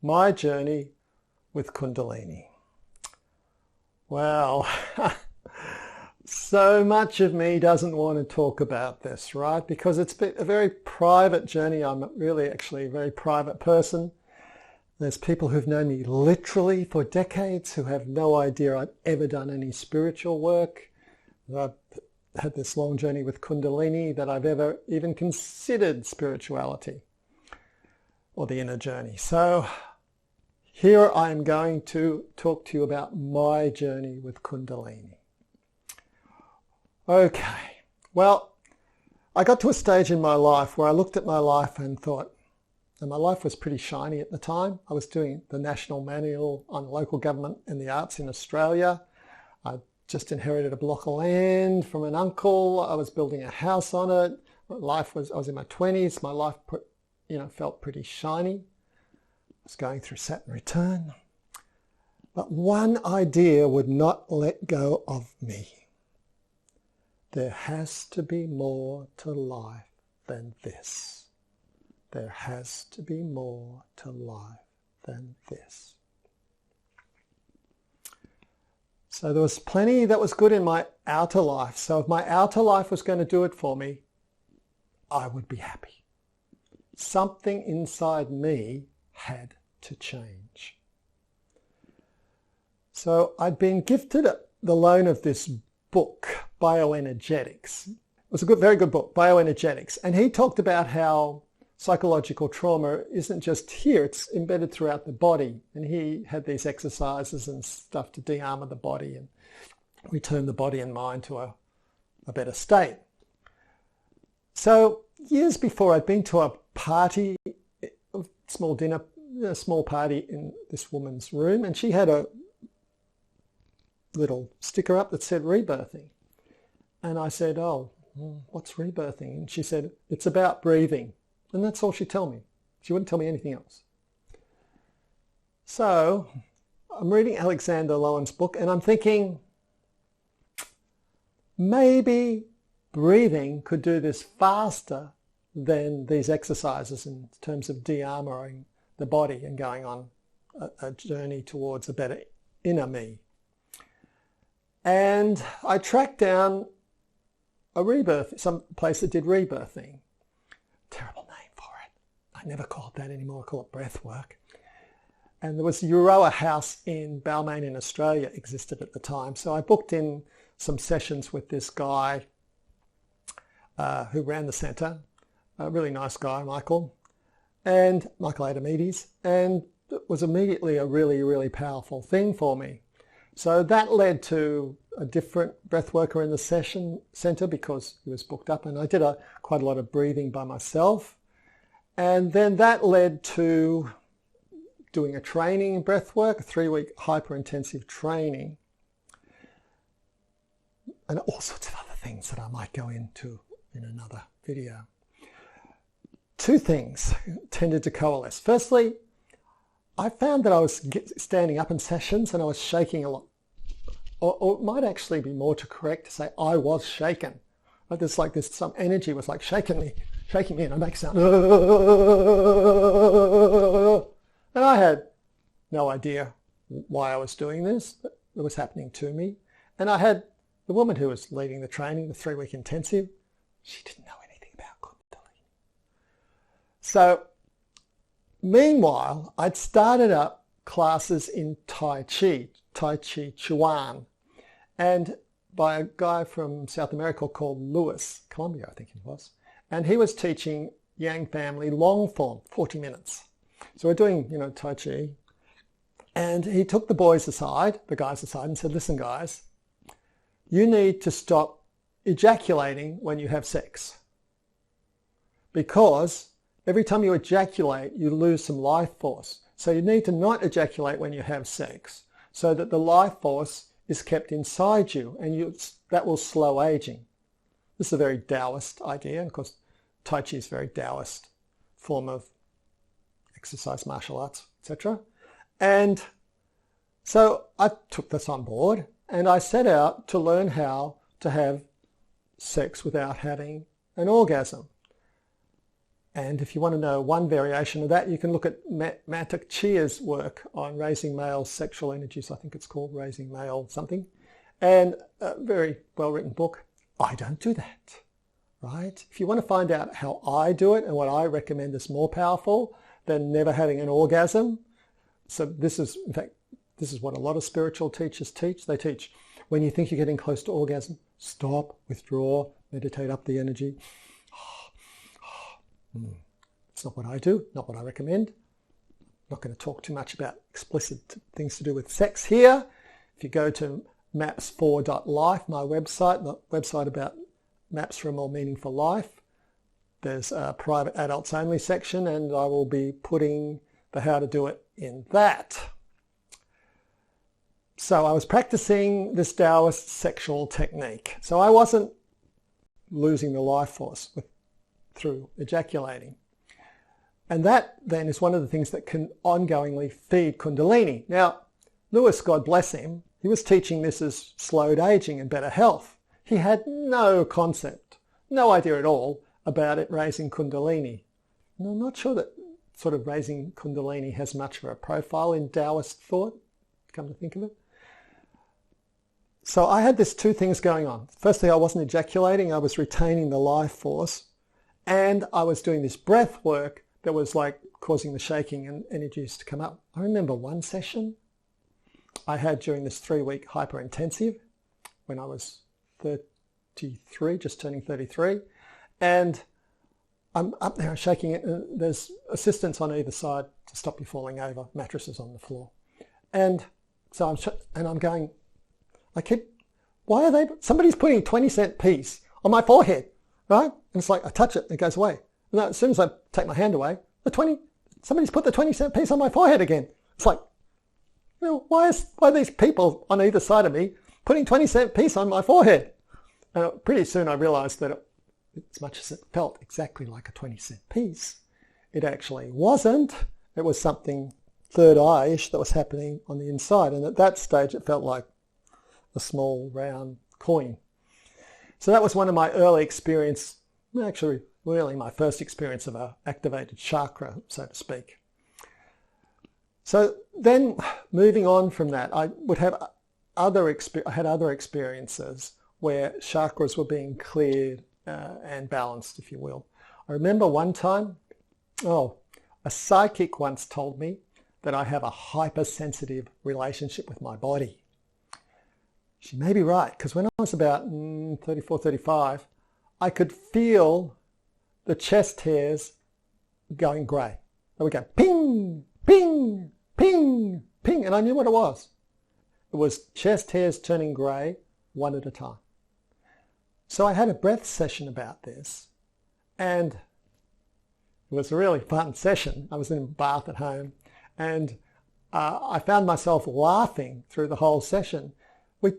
My journey with Kundalini. Well, so much of me doesn't want to talk about this, right? Because it's a very private journey. I'm really actually a very private person. There's people who've known me literally for decades who have no idea I've ever done any spiritual work. I've had this long journey with Kundalini, that I've ever even considered spirituality or the inner journey. So here I'm going to talk to you about my journey with Kundalini. Okay, well, I got to a stage in my life where I looked at my life and thought, and my life was pretty shiny at the time. I was doing the National Manual on Local Government and the Arts in Australia. I just inherited a block of land from an uncle. I was building a house on it. I was in my 20s. My life, felt pretty shiny. I was going through Saturn return. But one idea would not let go of me. There has to be more to life than this. There has to be more to life than this. So there was plenty that was good in my outer life. So if my outer life was going to do it for me, I would be happy. Something inside me had to change. So I'd been gifted the loan of this book, Bioenergetics. It was a very good book, Bioenergetics. And he talked about how psychological trauma isn't just here, it's embedded throughout the body. And he had these exercises and stuff to de-armor the body and return the body and mind to a better state. So years before, I'd been to a party, a small dinner, a small party in this woman's room, and she had a little sticker up that said rebirthing. And I said, oh, what's rebirthing? And she said, it's about breathing. And that's all she'd tell me. She wouldn't tell me anything else. So I'm reading Alexander Lowen's book and I'm thinking, maybe breathing could do this faster than these exercises in terms of de-armoring the body and going on a journey towards a better inner me. And I tracked down some place that did rebirthing. Terrible name for it. I never call it that anymore. I call it breath work. And there was the Euroa House in Balmain in Australia existed at the time. So I booked in some sessions with this guy who ran the centre. A really nice guy, Michael Adamides. And it was immediately a really, really powerful thing for me. So that led to a different breath worker in the session centre because he was booked up, and I did quite a lot of breathing by myself. And then that led to doing a training in breath work, a 3-week hyper-intensive training, and all sorts of other things that I might go into in another video. Two things tended to coalesce. Firstly, I found that I was standing up in sessions and I was shaking a lot. Or it might actually be more correct to say I was shaken. But there's like this, some energy was like shaking me, and I make sound. And I had no idea why I was doing this, but it was happening to me. And I had the woman who was leading the training, the 3-week intensive, she didn't know anything about Kundalini. So meanwhile, I'd started up classes in Tai Chi Chuan, and by a guy from South America called Luis, Colombia, I think it was. And he was teaching Yang family long form, 40 minutes. So we're doing, Tai Chi. And he took the guys aside and said, listen guys, you need to stop ejaculating when you have sex. Because every time you ejaculate, you lose some life force. So you need to not ejaculate when you have sex so that the life force is kept inside you, and that will slow aging. This is a very Taoist idea, and of course Tai Chi is a very Taoist form of exercise, martial arts, etc. And so I took this on board and I set out to learn how to have sex without having an orgasm. And if you want to know one variation of that, you can look at Mantak Chia's work on raising male sexual energies. I think it's called Raising Male something. And a very well-written book. I don't do that, right? If you want to find out how I do it and what I recommend is more powerful than never having an orgasm. So this is, in fact, this is what a lot of spiritual teachers teach. They teach, when you think you're getting close to orgasm, stop, withdraw, meditate up the energy. It's not what I do, not what I recommend. I'm not going to talk too much about explicit things to do with sex here. If you go to maps4.life, my website, the website about maps for a more meaningful life, there's a private adults only section, and I will be putting the how to do it in that. So I was practicing this Taoist sexual technique. So I wasn't losing the life force through ejaculating. And that then is one of the things that can ongoingly feed Kundalini. Now, Lewis, God bless him, he was teaching this as slowed aging and better health. He had no concept, no idea at all about it raising Kundalini. And I'm not sure that sort of raising Kundalini has much of a profile in Taoist thought, come to think of it. So I had these two things going on. Firstly, I wasn't ejaculating, I was retaining the life force, and I was doing this breath work that was like causing the shaking and energies to come up. I remember one session I had during this 3-week hyper-intensive when I was 33, just turning 33, and I'm up there shaking it, and there's assistants on either side to stop you falling over, mattresses on the floor. And so I'm going, why are they, somebody's putting a 20-cent piece on my forehead, right? And it's like, I touch it and it goes away. And as soon as I take my hand away, somebody's put the 20-cent piece on my forehead again. It's like, you know, why are these people on either side of me putting 20-cent piece on my forehead? And pretty soon I realized that as much as it felt exactly like a 20-cent piece, it actually wasn't. It was something third eye-ish that was happening on the inside. And at that stage, it felt like a small round coin. So that was one of my early experience, actually really my first experience of an activated chakra, so to speak. So then moving on from that, I had other experiences where chakras were being cleared and balanced, if you will. I remember one time, a psychic once told me that I have a hypersensitive relationship with my body. She may be right, because when I was about 34, 35, I could feel the chest hairs going grey. They would go ping, ping, ping, ping, and I knew what it was. It was chest hairs turning grey one at a time. So I had a breath session about this, and it was a really fun session. I was in a bath at home, and I found myself laughing through the whole session. We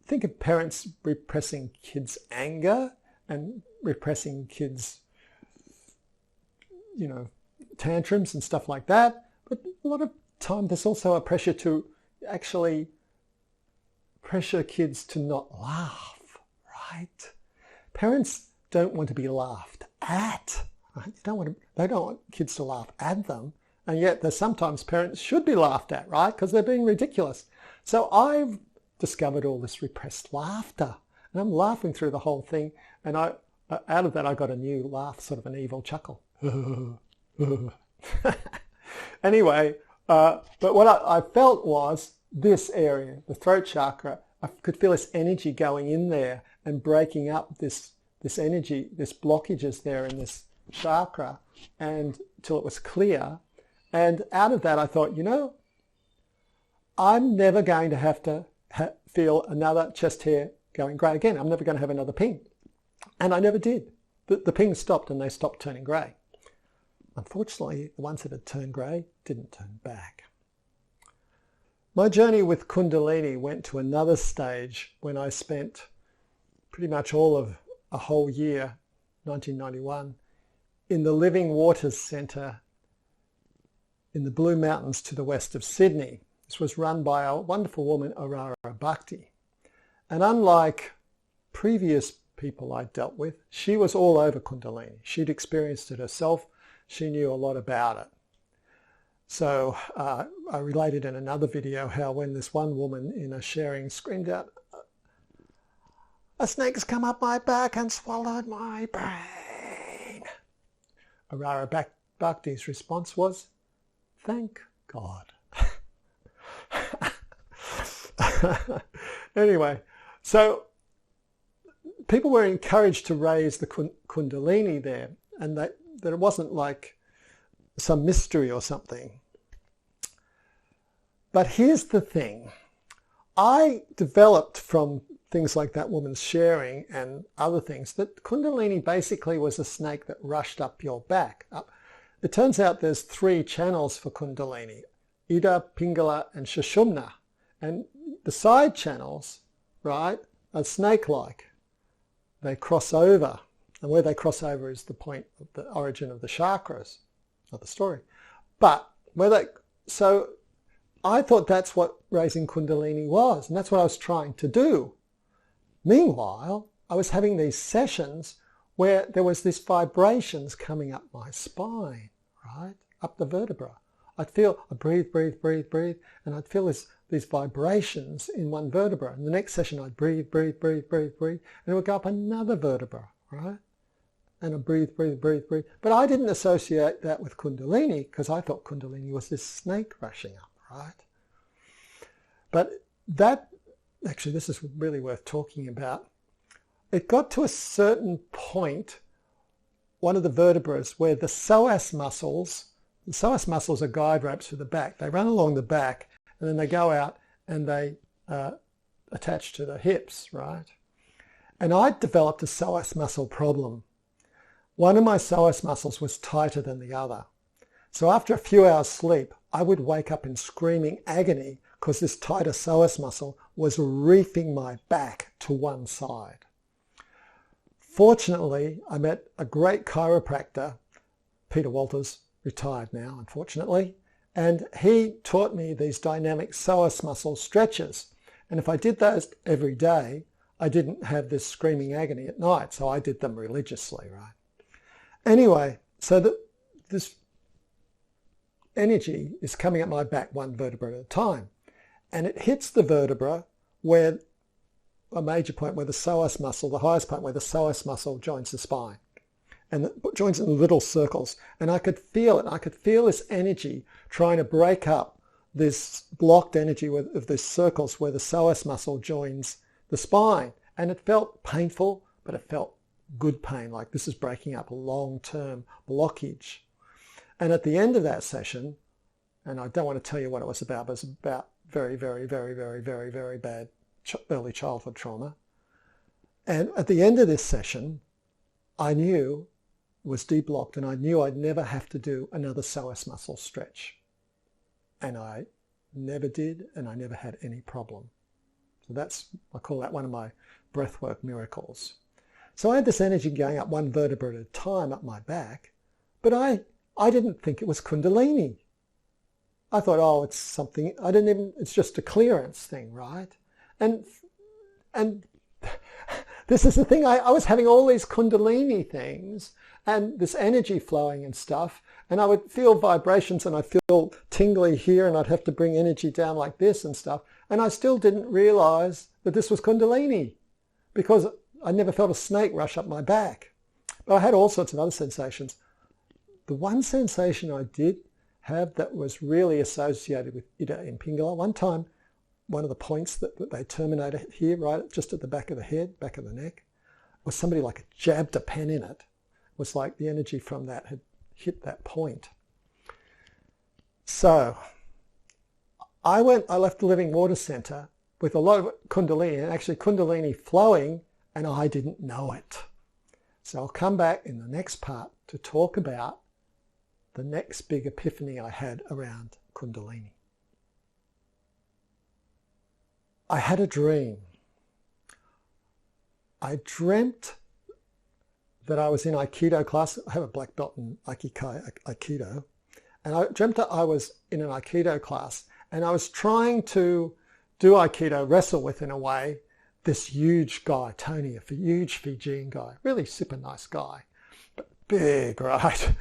think of parents repressing kids' anger and repressing kids' tantrums and stuff like that. But a lot of time there's also a pressure to actually pressure kids to not laugh, right? Parents don't want to be laughed at, right? They don't want kids to laugh at them. And yet there's sometimes parents should be laughed at, right? Because they're being ridiculous. So I've discovered all this repressed laughter. And I'm laughing through the whole thing. And out of that, I got a new laugh, sort of an evil chuckle. Anyway, but what I felt was this area, the throat chakra, I could feel this energy going in there and breaking up this energy, this blockages there in this chakra, and till it was clear. And out of that, I thought, I'm never going to have to feel another chest hair going grey again. I'm never going to have another ping. And I never did. The pings stopped and they stopped turning grey. Unfortunately, the ones that had turned grey didn't turn back. My journey with Kundalini went to another stage when I spent pretty much all of a whole year, 1991, in the Living Waters Centre in the Blue Mountains to the west of Sydney. This was run by a wonderful woman, Aurora Bhakti. And unlike previous people I dealt with, she was all over Kundalini. She'd experienced it herself she knew a lot about it. So I related in another video how when this one woman in a sharing screamed out, "A snake has come up my back and swallowed my brain," Arara Bhakti's response was, "Thank God." Anyway, so people were encouraged to raise the Kundalini there, and that it wasn't like some mystery or something. But here's the thing. I developed from things like that woman's sharing and other things that Kundalini basically was a snake that rushed up your back. It turns out there's 3 channels for Kundalini: Ida, Pingala and Sushumna. And the side channels, right, are snake-like. They cross over. And where they cross over is the point of the origin of the chakras of the story. But so I thought that's what raising Kundalini was, and that's what I was trying to do. Meanwhile, I was having these sessions where there was these vibrations coming up my spine, right, up the vertebra. I'd breathe, and I'd feel these vibrations in one vertebra. And the next session I'd breathe, and it would go up another vertebra, right? And I'd breathe. But I didn't associate that with Kundalini because I thought Kundalini was this snake rushing up, right? But actually, this is really worth talking about. It got to a certain point, one of the vertebrae, where the psoas muscles are guide ropes for the back. They run along the back and then they go out and they attach to the hips, right? And I developed a psoas muscle problem. One of my psoas muscles was tighter than the other. So after a few hours sleep, I would wake up in screaming agony because this tighter psoas muscle was reefing my back to one side. Fortunately, I met a great chiropractor, Peter Walters, retired now, unfortunately, and he taught me these dynamic psoas muscle stretches. And if I did those every day, I didn't have this screaming agony at night, so I did them religiously, right? Anyway, so this energy is coming at my back one vertebra at a time, and it hits the vertebra where a major point where the psoas muscle, the highest point where the psoas muscle joins the spine. And it joins in little circles. And I could feel it. I could feel this energy trying to break up this blocked energy of these circles where the psoas muscle joins the spine. And it felt painful, but it felt good pain, like this is breaking up a long-term blockage. And at the end of that session, and I don't want to tell you what it was about, but it was about very, very, very, very, very, very bad early childhood trauma. And at the end of this session, I knew was deblocked, and I knew I'd never have to do another psoas muscle stretch. And I never did, and I never had any problem. So I call that one of my breathwork miracles. So I had this energy going up one vertebra at a time up my back, but I didn't think it was Kundalini. I thought, oh, it's something, it's just a clearance thing, right? And this is the thing, I was having all these Kundalini things and this energy flowing and stuff, and I would feel vibrations and I'd feel tingly here and I'd have to bring energy down like this and stuff, and I still didn't realize that this was Kundalini because I never felt a snake rush up my back. But I had all sorts of other sensations. The one sensation I did have that was really associated with Ida and Pingala, one time, one of the points that they terminated here, right, just at the back of the head, back of the neck, was somebody like jabbed a pen in it. It was like the energy from that had hit that point. So I left the Living Water Center with a lot of Kundalini, and actually Kundalini flowing, and I didn't know it. So I'll come back in the next part to talk about the next big epiphany I had around Kundalini. I had a dream. I dreamt that I was in Aikido class. I have a black belt in Aikido. And I dreamt that I was in an Aikido class and I was trying to do Aikido, wrestle with in a way, this huge guy, Tony, a huge Fijian guy, really super nice guy, but big, right?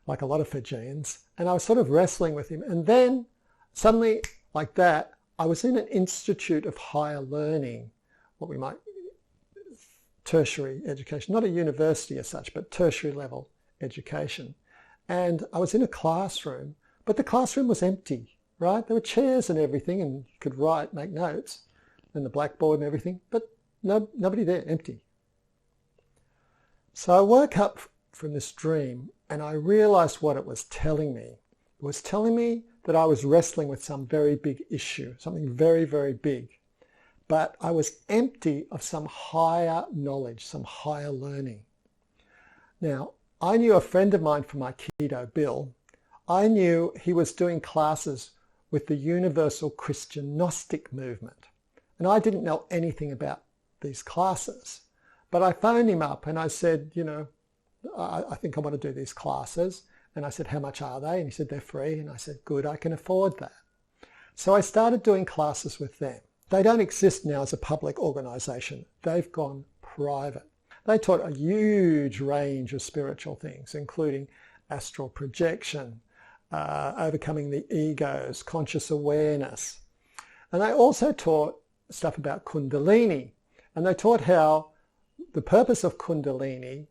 like a lot of Fijians, and I was sort of wrestling with him. And then suddenly, like that, I was in an institute of higher learning, what we might, tertiary education, not a university as such, but tertiary level education. And I was in a classroom, but the classroom was empty, right? There were chairs and everything, and you could write, make notes, and the blackboard and everything, but nobody there, empty. So I woke up from this dream and I realized what it was telling me. It was telling me that I was wrestling with some very big issue, something very, very big. But I was empty of some higher knowledge, some higher learning. Now, I knew a friend of mine from Aikido, Bill. I knew he was doing classes with the Universal Christian Gnostic movement. And I didn't know anything about these classes. But I phoned him up and I said, you know, I think I want to do these classes. And I said, how much are they? And he said, they're free. And I said, good, I can afford that. So I started doing classes with them. They don't exist now as a public organisation. They've gone private. They taught a huge range of spiritual things, including astral projection, overcoming the egos, conscious awareness. And they also taught stuff about Kundalini. And they taught how the purpose of Kundalini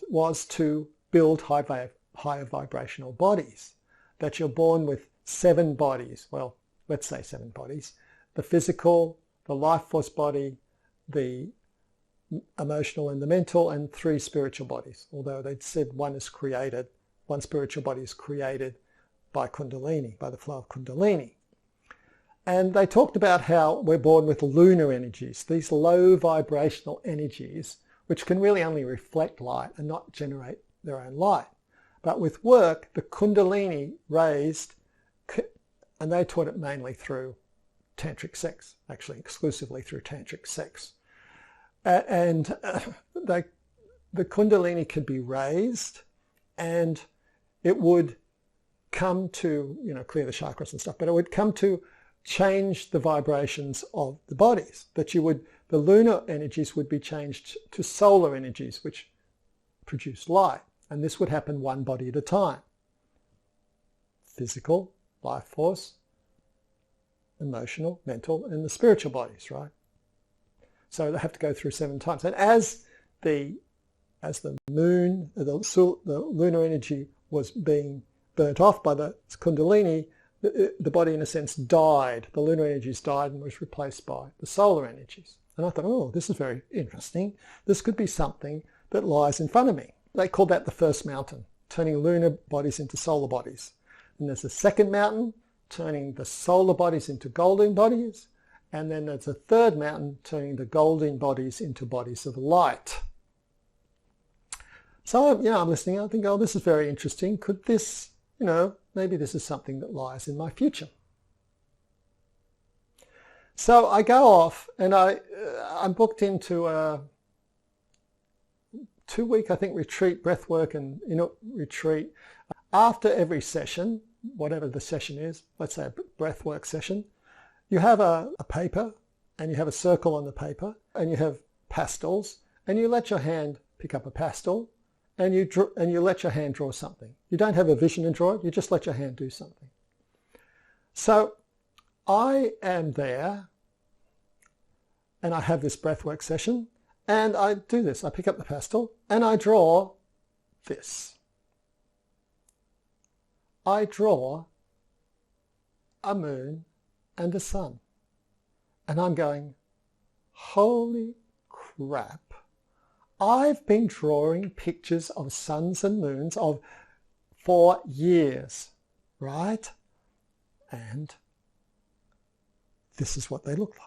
was to build higher vibrational bodies, that you're born with 7 bodies, well, let's say 7 bodies, the physical, the life force body, the emotional and the mental, and 3 spiritual bodies, although they'd said one spiritual body is created by Kundalini, by the flow of Kundalini. And they talked about how we're born with lunar energies, these low vibrational energies, which can really only reflect light and not generate their own light. But with work, the Kundalini raised, and they taught it mainly through tantric sex, actually exclusively through tantric sex. And the Kundalini could be raised and it would come to, you know, clear the chakras and stuff, but it would come to change the vibrations of the bodies, that the lunar energies would be changed to solar energies, which produce light. And this would happen one body at a time. Physical, life force, emotional, mental, and the spiritual bodies, right? So they have to go through 7 times. And as the moon, the lunar energy was being burnt off by the Kundalini, the body in a sense died. The lunar energies died and was replaced by the solar energies. And I thought, oh, this is very interesting. This could be something that lies in front of me. They called that the first mountain, turning lunar bodies into solar bodies. And there's a second mountain, turning the solar bodies into golden bodies. And then there's a third mountain, turning the golden bodies into bodies of light. So, I'm listening. I think, oh, this is very interesting. Could this, maybe this is something that lies in my future. So I go off and I'm booked into a 2-week, I think, retreat, breathwork and retreat. After every session, whatever the session is, let's say a breathwork session, you have a paper and you have a circle on the paper and you have pastels and you let your hand pick up a pastel and you let your hand draw something. You don't have a vision and draw it, you just let your hand do something. So I am there and I have this breathwork session and I do this. I pick up the pastel and I draw this. I draw a moon and a sun. And I'm going, holy crap. I've been drawing pictures of suns and moons for years, right? And this is what they look like.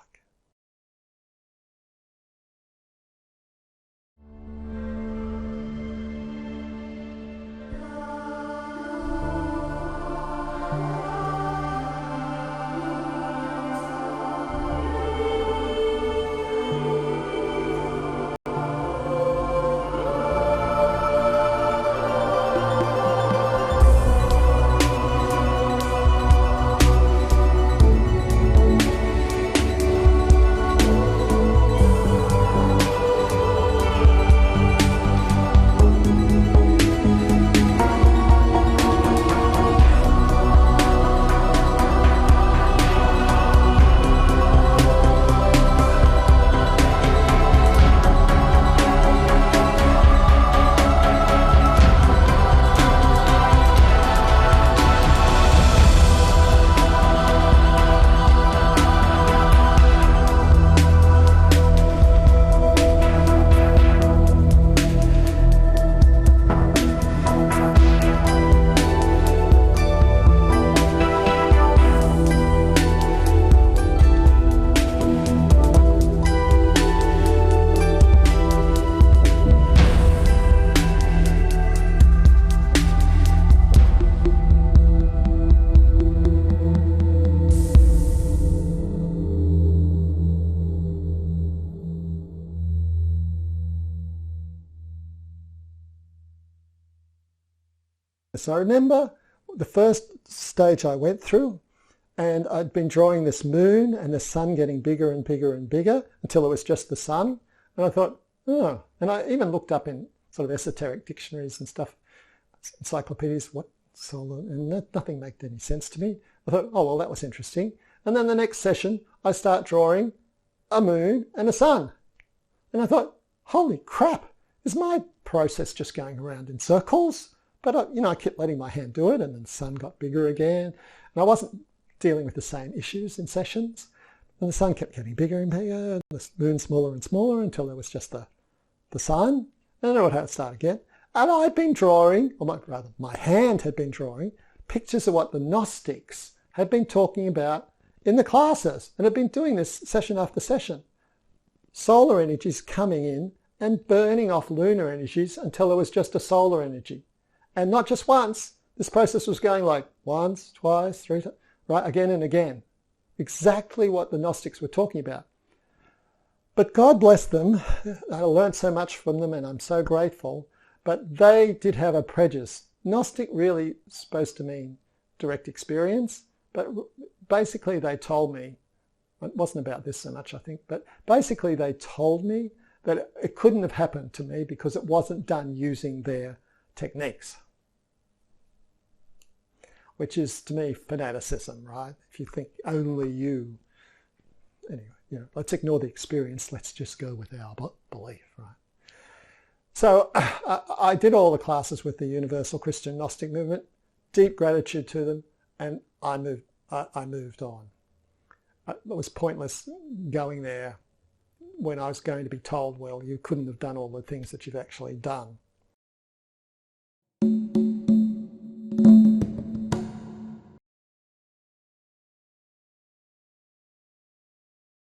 So I remember the first stage I went through, and I'd been drawing this moon and the sun getting bigger and bigger and bigger until it was just the sun. And I thought, oh, and I even looked up in sort of esoteric dictionaries and stuff, encyclopedias, what solar, and nothing made any sense to me. I thought, oh, well, that was interesting. And then the next session, I start drawing a moon and a sun. And I thought, holy crap, is my process just going around in circles? But, I kept letting my hand do it, and then the sun got bigger again. And I wasn't dealing with the same issues in sessions. And the sun kept getting bigger and bigger, and the moon smaller and smaller until there was just the sun. And then I would start again. And I'd been drawing, or rather my hand had been drawing, pictures of what the Gnostics had been talking about in the classes, and had been doing this session after session. Solar energies coming in and burning off lunar energies until it was just a solar energy. And not just once, this process was going like once, twice, three times, right, again and again. Exactly what the Gnostics were talking about. But God bless them, I learned so much from them and I'm so grateful, but they did have a prejudice. Gnostic really is supposed to mean direct experience, but basically they told me, it wasn't about this so much I think, but basically they told me that it couldn't have happened to me because it wasn't done using their techniques. Which is to me fanaticism, right? If you think only you. Anyway, let's ignore the experience, let's just go with our belief, right? So I did all the classes with the Universal Christian Gnostic Movement, deep gratitude to them, and I moved on. It was pointless going there when I was going to be told, well, you couldn't have done all the things that you've actually done.